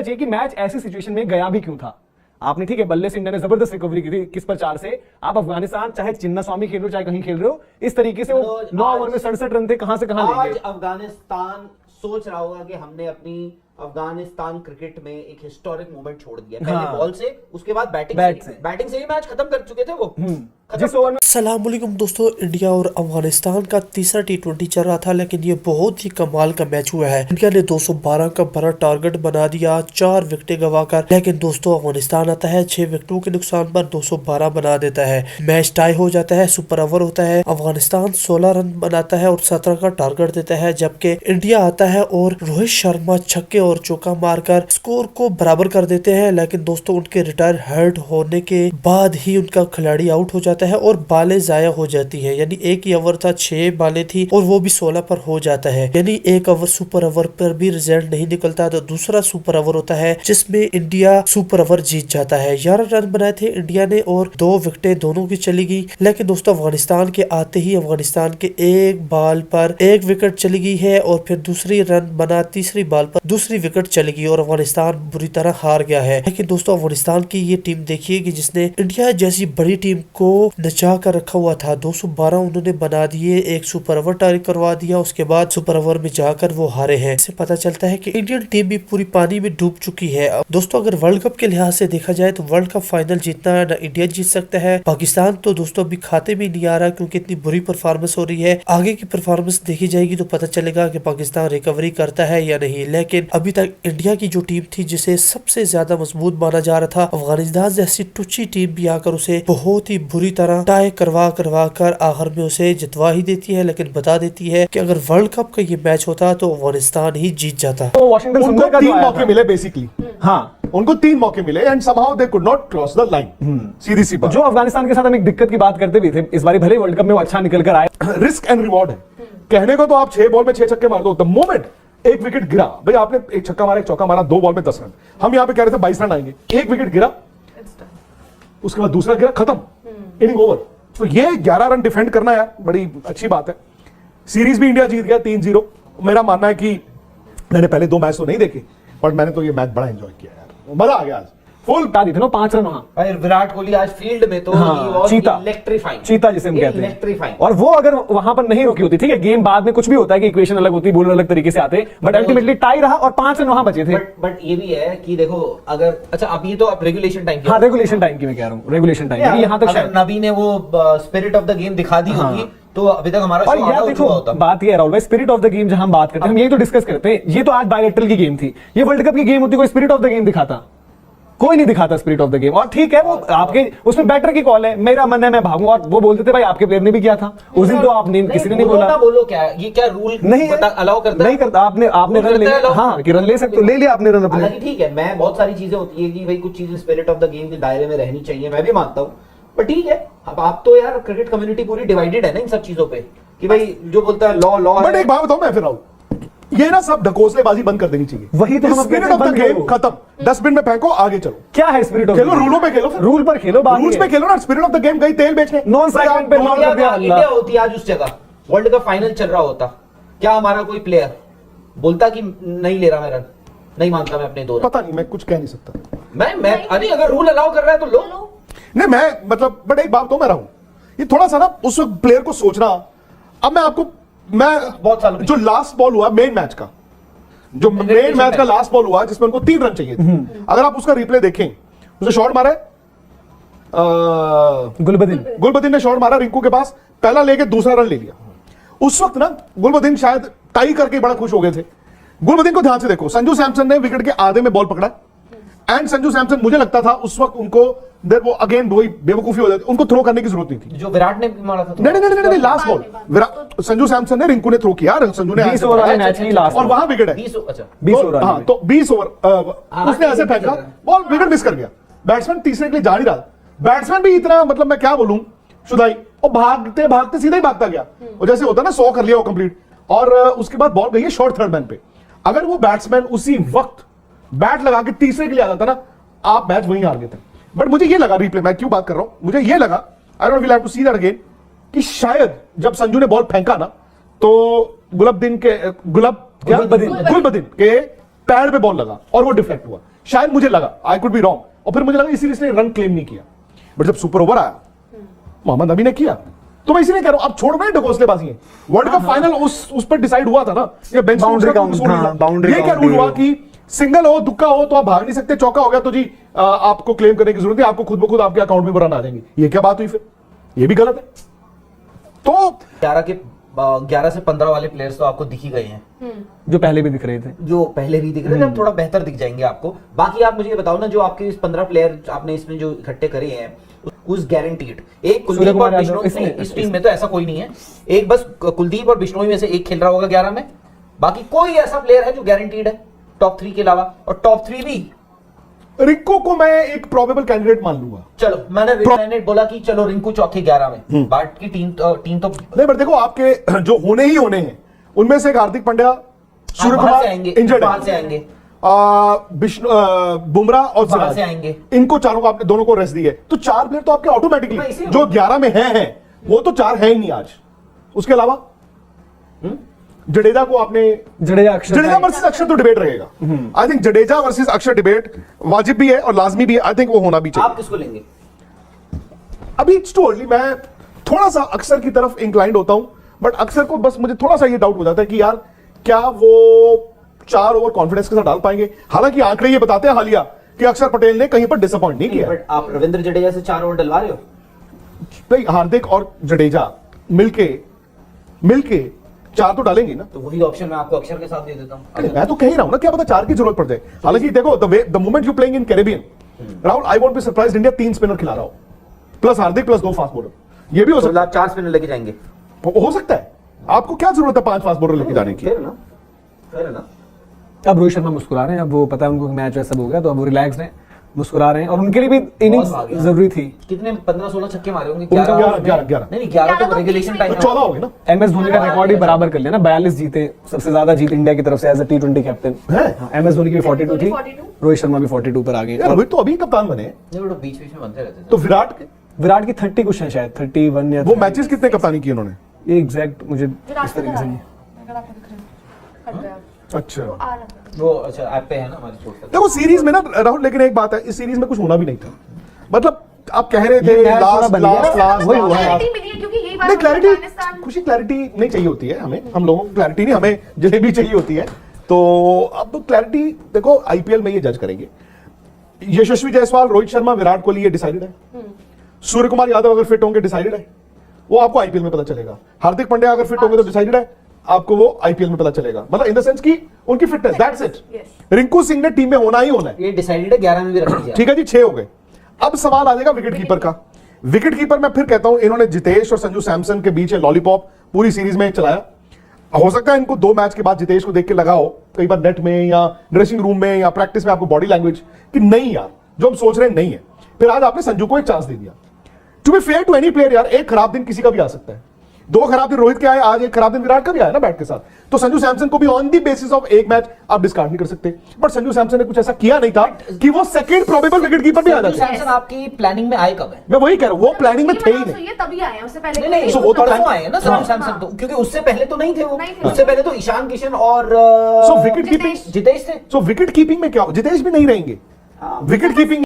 ये कि मैच ऐसी सिचुएशन में गया भी क्यों था? आपने ठीक है बल्ले से इंडिया ने जबरदस्त रिकवरी की थी, किस पर 4 से आप अफगानिस्तान चाहे चिन्ना स्वामी खेल रहे हो चाहे कहीं खेल रहे हो, इस तरीके से वो 9 ओवर में 67 रन थे, कहां से कहां आज लेंगे? अफगानिस्तान सोच रहा होगा कि हमने अपनी अफगानिस्तान क्रिकेट में एक हिस्टोरिक मोमेंट छोड़ दिया। पहले बॉल से, उसके बाद बैटिंग से ही मैच खत्म कर चुके थे वो। जिस ओवर में अस्सलाम वालेकुम दोस्तों, इंडिया और अफगानिस्तान का तीसरा T20 चल रहा था, लेकिन ये बहुत ही कमाल का मैच हुआ है। इंडिया ने 212 का बड़ा टारगेट बना दिया 4 विकेटें गवाकर, लेकिन दोस्तों अफगानिस्तान आता है 6 विकेटों के नुकसान पर 212 बना देता है। मैच टाई हो जाता है, सुपर ओवर होता है। अफगानिस्तान 16 रन बनाता है और 17 का टारगेट देता है, जबकि इंडिया आता है और रोहित शर्मा छक्के और चौका मारकर स्कोर को बराबर कर देते हैं। लेकिन दोस्तों उनके रिटायर हर्ट होने के बाद ही उनका खिलाड़ी आउट हो जाता है और बालें जाया हो जाती है। यानी एक ही ओवर था, 6 बालें थी और वो भी 16 पर हो जाता है। यानी एक ओवर सुपर ओवर पर भी रिजल्ट नहीं निकलता, तो दूसरा सुपर ओवर होता है जिसमें इंडिया सुपर ओवर जीत जाता है। 11 रन बनाए थे इंडिया ने और 2 विकेटें दोनों की चली गई। लेकिन दोस्तों अफगानिस्तान के आते ही अफगानिस्तान के एक बॉल पर 1 विकेट चली गई है और फिर दूसरी रन बना तीसरी बॉल पर दूसरी विकेट चली गई और अफगानिस्तान बुरी तरह हार गया है। लेकिन दोस्तों अफगानिस्तान की ये टीम देखिए कि जिसने इंडिया जैसी बड़ी टीम को नचा कर रखा हुआ था, 212 उन्होंने बना दिए, एक सुपर ओवर टाई करवा दिया, उसके बाद सुपर ओवर में जाकर वो हारे हैं। इससे पता चलता है कि इंडियन टीम भी पूरी पानी में डूब चुकी है। अब दोस्तों अगर वर्ल्ड कप के लिहाज से देखा जाए तो वर्ल्ड कप फाइनल जीतना है ना इंडिया जीत सकता है। पाकिस्तान तो दोस्तों अभी खाते में नहीं आ रहा क्योंकि इतनी बुरी परफॉर्मेंस हो रही है। आगे की परफॉर्मेंस देखी जाएगी तो पता चलेगा कि पाकिस्तान रिकवरी करता है या नहीं। लेकिन अभी तक इंडिया की जो टीम थी जिसे सबसे ज्यादा मजबूत माना जा रहा था, अफगानिस्तान जैसी टुच्ची टीम भी आकर उसे बहुत ही बुरी तरह टाई करवा कर आखिर में उसे जितवा ही देती है। लेकिन बता देती है कि अगर वर्ल्ड कप का ये मैच होता तो अफगानिस्तान ही जीत जाता। तो वॉशिंगटन उनको सुंदर का 3 मौके मिले बेसिकली। हाँ, उनको 3 मौके मिले and somehow they could not cross the line. सीधी सी बात। जो अफगानिस्तान के साथ हम एक दिक्कत की बात करते भी थे, इस बार भले वर्ल्ड कप में वो अच्छा निकल कर आए। रिस्क एंड रिवॉर्ड है। कहने को तो आप 6 बॉल में 6 छक्के मार दो, द मोमेंट 1 विकेट गिरा, भाई आपने 1 छक्का मारा 1 चौका मारा, 2 बॉल में 10 रन। हम यहाँ पे कह रहे थे 22 रन आएंगे, 1 विकेट गिरा, उसके बाद दूसरा गिरा, खत्म, इनिंग ओवर। तो ये 11 रन डिफेंड करना यार बड़ी अच्छी बात है। सीरीज भी इंडिया जीत गया 3-0। मेरा मानना है कि मैंने पहले 2 मैच तो नहीं देखे, पर मैंने तो ये मैच बड़ा एंजॉय किया यार, मजा आ गया। आज फुल बता दी थी ना 5 रन वहां। भाई विराट कोहली आज फील्ड में तो चीता जिसे हम कहते हैं। और वो अगर वहां पर नहीं रुकी होती, ठीक है, गेम बाद में कुछ भी होता है कि इक्वेशन अलग होती है, बॉलर अलग तरीके से आते, बट अल्टीमेटली टाई रहा और 5 रन वहां बचे थे। बट ये भी है कि देखो अगर अच्छा अब ये तो अब रेगुलेशन टाइम की, हाँ रेगुलेशन टाइम की मैं कह रहा हूँ, रेगुलेशन टाइम की। यहाँ तक अगर नबी ने वो स्पिरिट ऑफ द गेम दिखा दी होगी तो अभी तक हमारा और यार देखो बात ये है राहुल भाई, स्पिरिट ऑफ द गेम जहां हम बात करते हैं, हम यही तो डिस्कस करते हैं। ये तो आज बायलैटरल की गेम थी, ये वर्ल्ड कप की गेम होती, कोई स्पिरिट ऑफ द गेम दिखाता? कोई नहीं दिखाता स्पिरिट ऑफ द गेम। और ठीक है वो आपके उसमें बैटर की कॉल है, मेरा मन है मैं भागूं, और वो बोलते थे भाई आपके प्लेयर ने भी किया था उस दिन, तो आपने किसी ने नहीं बोला। बोलो क्या ये क्या रूल नहीं अलाउ करता नहीं करता। आपने रन ले, हाँ कि रन ले सकते हो, ले लिया आपने रन अपने। ठीक है, मैं बहुत सारी चीजें होती है कि भाई कुछ चीजें स्पिरिट ऑफ द गेम के दायरे में रहनी चाहिए, मैं भी मानता हूँ, पर ठीक है अब आप तो यार क्रिकेट कम्युनिटी पूरी डिवाइडेड है ना इन सब चीजों पे कि भाई जो बोलता है लॉ। बट एक बात बताऊं मैं फिर राहुल, ये ना सब ढकोसलेबाजी बंद कर देनी चाहिए। वही तो हम स्पिरिट ऑफ द गेम खत्म, डस्टबिन में फेंको, आगे चलो। क्या है स्पिरिट ऑफ खेलो, रूलों पे खेलो, रूल पर खेलो, रूल्स पे खेलो ना। स्पिरिट ऑफ द गेम गई तेल बेचने, नॉन साइकिल पे इंडिया होती आज उस जगह, वर्ल्ड कप फाइनल चल रहा होता, क्या हमारा कोई प्लेयर बोलता कि नहीं ले रहा मैं रन, नहीं मानता मैं अपने 2 रन? पता नहीं, मैं कुछ कह नहीं सकता। मैं अरे अगर रूल अलाउ कर रहा है तो लो। नहीं मैं मतलब बट एक बात तो मैं रहूं, ये थोड़ा सा ना उस वक्त प्लेयर को सोचना। अब मैं आपको बहुत सालों जो लास्ट बॉल हुआ मेन मैच का, जो मेन मैच का लास्ट बॉल हुआ जिसमें उनको 3 रन चाहिए थे, अगर आप उसका रिप्ले देखें, उसने शॉट मारा है, गुलबदीन ने शॉट मारा रिंकू के पास, पहला लेके दूसरा रन ले लिया। उस वक्त ना गुलबदीन शायद टाई करके बड़ा खुश हो गए थे। गुलबदीन को ध्यान से देखो, संजू सैमसन ने विकेट के आधे में बॉल पकड़ा एंड संजू सैमसन, मुझे लगता था उस वक्त उनको वो अगेन वही बेवकूफी हो जाती, उनको थ्रो करने की जरूरत नहीं थी। जो विराट ने मारा था नहीं, लास्ट बॉल संजू सैमसन ने रिंकू ने थ्रो किया, संजू ने 20 ओवर वाले मैच की लास्ट, और वहां विकेट है 20 ओवर। हाँ तो 20 ओवर उसने ऐसे फेंका, बॉल विकेट मिस कर गया। बैट्समैन तीसरे के लिए जा नहीं रहा, बैट्समैन भी इतना मतलब मैं क्या बोलूं शुदाई, और भागते भागते सीधा ही भागता गया, और जैसे होता ना 100 कर लिया वो कंप्लीट, और उसके बाद बॉल गई है शॉर्ट थर्ड मैन पे। अगर वो बैट्समैन उसी वक्त बैट लगा के तीसरे के लिए आ जाता ना, आप मैच वहीं हार गए थे। बट मुझे ये लगा, रिप्ले मैं क्यों बात कर रहा हूं, मुझे ये लगा, I don't will have to see that again, कि शायद जब संजू ने बॉल फेंका ना तो गुलबदीन के पैड पे बॉल लगा और वो डिफ्लेक्ट हुआ, शायद मुझे लगा, आई कुड बी रॉन्ग, और फिर मुझे लगा इसीलिए इसने रन क्लेम नहीं किया। बट जब सुपर ओवर आया मोहम्मद नबी ने किया, तो मैं इसीलिए कह रहा हूं, आप छोड़ में ढकोसलेबाजी है। वर्ल्ड कप फाइनल उस पर डिसाइड हुआ था ना, ये बेंच Boundary count, हाँ, boundary ये क्या count रूल भी हुआ हो। कि सिंगल हो दुक्का हो तो आप भाग नहीं सकते, चौका हो गया तो जी आपको क्लेम करने की जरूरत है, आपको खुद ब खुद आपके अकाउंट में रन आ जाएंगे। ये क्या बात हुई फिर, ये भी गलत है। तो 11 से 15 वाले प्लेयर्स तो आपको दिख ही गए हैं, जो पहले भी दिख रहे थे। जो पहले भी दिख रहे थे, अब थोड़ा बेहतर दिख जाएंगे आपको। बाकी आप मुझे ये बताओ ना, जो आपके इस 15 प्लेयर आपने इसमें जो इकट्ठे करे हैं, उस गारंटीड एक कुलदीप और सूर्यकुमार बिश्नोई, यादव, नहीं, इस टीम में तो ऐसा कोई नहीं है, एक बस कुलदीप और बिश्नोई में से एक खेल रहा होगा 11 में, बाकी कोई ऐसा प्लेयर है जो गारंटीड है टॉप 3 के अलावा, और टॉप 3 भी रिंकू को मैं एक प्रोबेबल कैंडिडेट मान लूंगा। चलो मैंने बोला कि चलो रिंकू चौथे 11 में, बाट की टीम तो नहीं, बट देखो आपके जो होने ही होने हैं उनमें से एक हार्दिक पांड्या, सूर्य बाहर कुमार से आएंगे, इंजर्ड बाहर से आएंगे, विष्णु बुमराह और बाहर सिराज, से आएंगे। इनको चारों को आपने दोनों को रेस्ट दी है, तो 4 प्लेयर तो आपके मैं ऑटोमेटिकली इसीलिए जो 11 में हैं वो तो 4 है ही नहीं आज। उसके अलावा जडेजा को आपने, जडेजा वर्सेस अक्षर तो डिबेट रहेगा। आई थिंक जडेजा वर्सेस अक्षर डिबेट वाजिब भी है और लाजमी भी है, आई थिंक वो होना भी चाहिए। आप किसको लेंगे? अभी इट्स टू अर्ली, मैं थोड़ा सा अक्षर की तरफ इंक्लाइंड होता हूं, बट अक्षर को बस मुझे थोड़ा सा ये डाउट हो जाता है कि यार क्या वो 4 ओवर कॉन्फिडेंस के साथ डाल पाएंगे। हालांकि आंकड़े ये बताते हैं हालिया कि अक्षर पटेल ने कहीं पर डिसअपॉइंट नहीं किया। बट आप रविंद्र जडेजा से 4 ओवर डलवा रहे हो? भाई हार्दिक और जडेजा मिलके 4 तो डालेंगे ना। तो वही ऑप्शन मैं आपको अक्षर के साथ दे देता हूं। मैं तो कह ही रहा हूं ना, क्या पता 4 की जरूरत पड़ जाए। हालांकि देखो the moment you playing in Caribbean, Rahul, I won't be surprised India 3 spinner खिला रहा हो, प्लस हार्दिक प्लस 2 फास्ट बॉलर, ये भी हो सकता तो आप 4 स्पिनर लेके जाएंगे? है, हो सकता है। आपको क्या जरूरत है 5 फास्ट बॉलर लेके जाने की? फेयर है ना। अब रोहित शर्मा मुस्कुरा रहे हैं, अब वो पता है उनको मैच वैसा हो गया, तो अब वो रिलैक्स हैं, मुस्कुरा रहे हैं, और उनके लिए भी इनिंग्स बहुत भाग जरूरी थी। कितने 15-16 छक्के मारे होंगे? उनका 11 नहीं 11 तो रेगुलेशन टाइम है। 14 हो गए ना। MS धोनी का रिकॉर्ड ही बराबर कर लिया ना, 42 जीते, सबसे ज्यादा जीत इंडिया की तरफ से एज अ T20 कैप्टन है। MS धोनी की 42 थी, 42 रोहित शर्मा भी 42 पर आ गए। यार रोहित तो अभी कप्तान बने हैं, नहीं, वो तो बीच-बीच में बनते रहते थे। तो विराट की 30 कुछ है शायद, 31 या वो मैचेस कितने कप्तानी किए उन्होंने? ये एग्जैक्ट मुझे विराट इस तरीके से नहीं। अगर आपको दिख रहा है हट गया अच्छा आ रहा था। वो अच्छा ऐप पे है ना हमारी छोड़ सकते। देखो सीरीज में ना राहुल, लेकिन एक बात है, इस सीरीज में कुछ होना भी नहीं था। मतलब आप कह रहे थे ये मैच थोड़ा लास्ट बन गया। लास्ट वही हुआ है। क्लैरिटी मिली है क्योंकि यही बात नहीं, क्लैरिटी, अफगानिस्तान खुशी क्लैरिटी नहीं चाहिए होती है हमें, हम लोगों को क्लैरिटी नहीं, हमें जलेबी चाहिए होती है। तो अब क्लैरिटी देखो आईपीएल में ये जज करेंगे। यशस्वी जायसवाल, रोहित शर्मा, विराट कोहली, ये डिसाइडेड है। सूर्य कुमार यादव अगर फिट होंगे डिसाइडेड है, वो आपको आईपीएल में पता चलेगा। हार्दिक पांड्या अगर फिट होंगे तो डिसाइडेड है, आपको वो आईपीएल में पता चलेगा। मतलब इन द सेंस की उनकी fitness, that's it. Yes. Rinku Singh ने टीम में होना ही होना है। ये डिसाइडेड है, 11 में भी रख दिया। ठीक है जी, 6 हो गए। अब सवाल आ जाएगा विकेट कीपर का। विकेट कीपर मैं फिर कहता हूं, इन्होंने जितेश और संजू सैमसन के बीच लॉलीपॉप पूरी सीरीज में चलाया। हो सकता है इनको 2 मैच के बाद जितेश को देख के लगा हो कई बार नेट में या ड्रेसिंग रूम में या प्रैक्टिस में आपको बॉडी लैंग्वेज कि नहीं यार जो हम सोच रहे हैं नहीं है। फिर आज आपने संजू को एक चांस दे दिया। To be fair to any player यार, एक खराब दिन किसी का भी आ सकता है। 2 खराब दिन रोहित के आए, आज एक खराब दिन विराट का भी आया ना बैट के साथ। तो संजू सैमसन को भी ऑन दी बेसिस ऑफ एक मैच आप डिस्कार्ड नहीं कर सकते। बट संजू सैमसन ने कुछ ऐसा किया नहीं था कि वो सेकंड प्रोबेबल विकेट कीपर भी आ संजू जाते। सैमसन आपकी प्लानिंग में आए कब है? मैं वही कह रहा हूं, वो प्लानिंग में थे ही नहीं। ये तभी आए हैं, उससे पहले नहीं नहीं, So, वो तो परसों time- आए हैं ना संजू सैमसन, तो क्योंकि उससे पहले तो नहीं थे वो। नहीं थे। उससे पहले तो ईशान किशन और सो विकेट कीपिंग, जितेश थे। सो विकेट कीपिंग में क्या हो, जितेश भी नहीं रहेंगे। Wicket keeping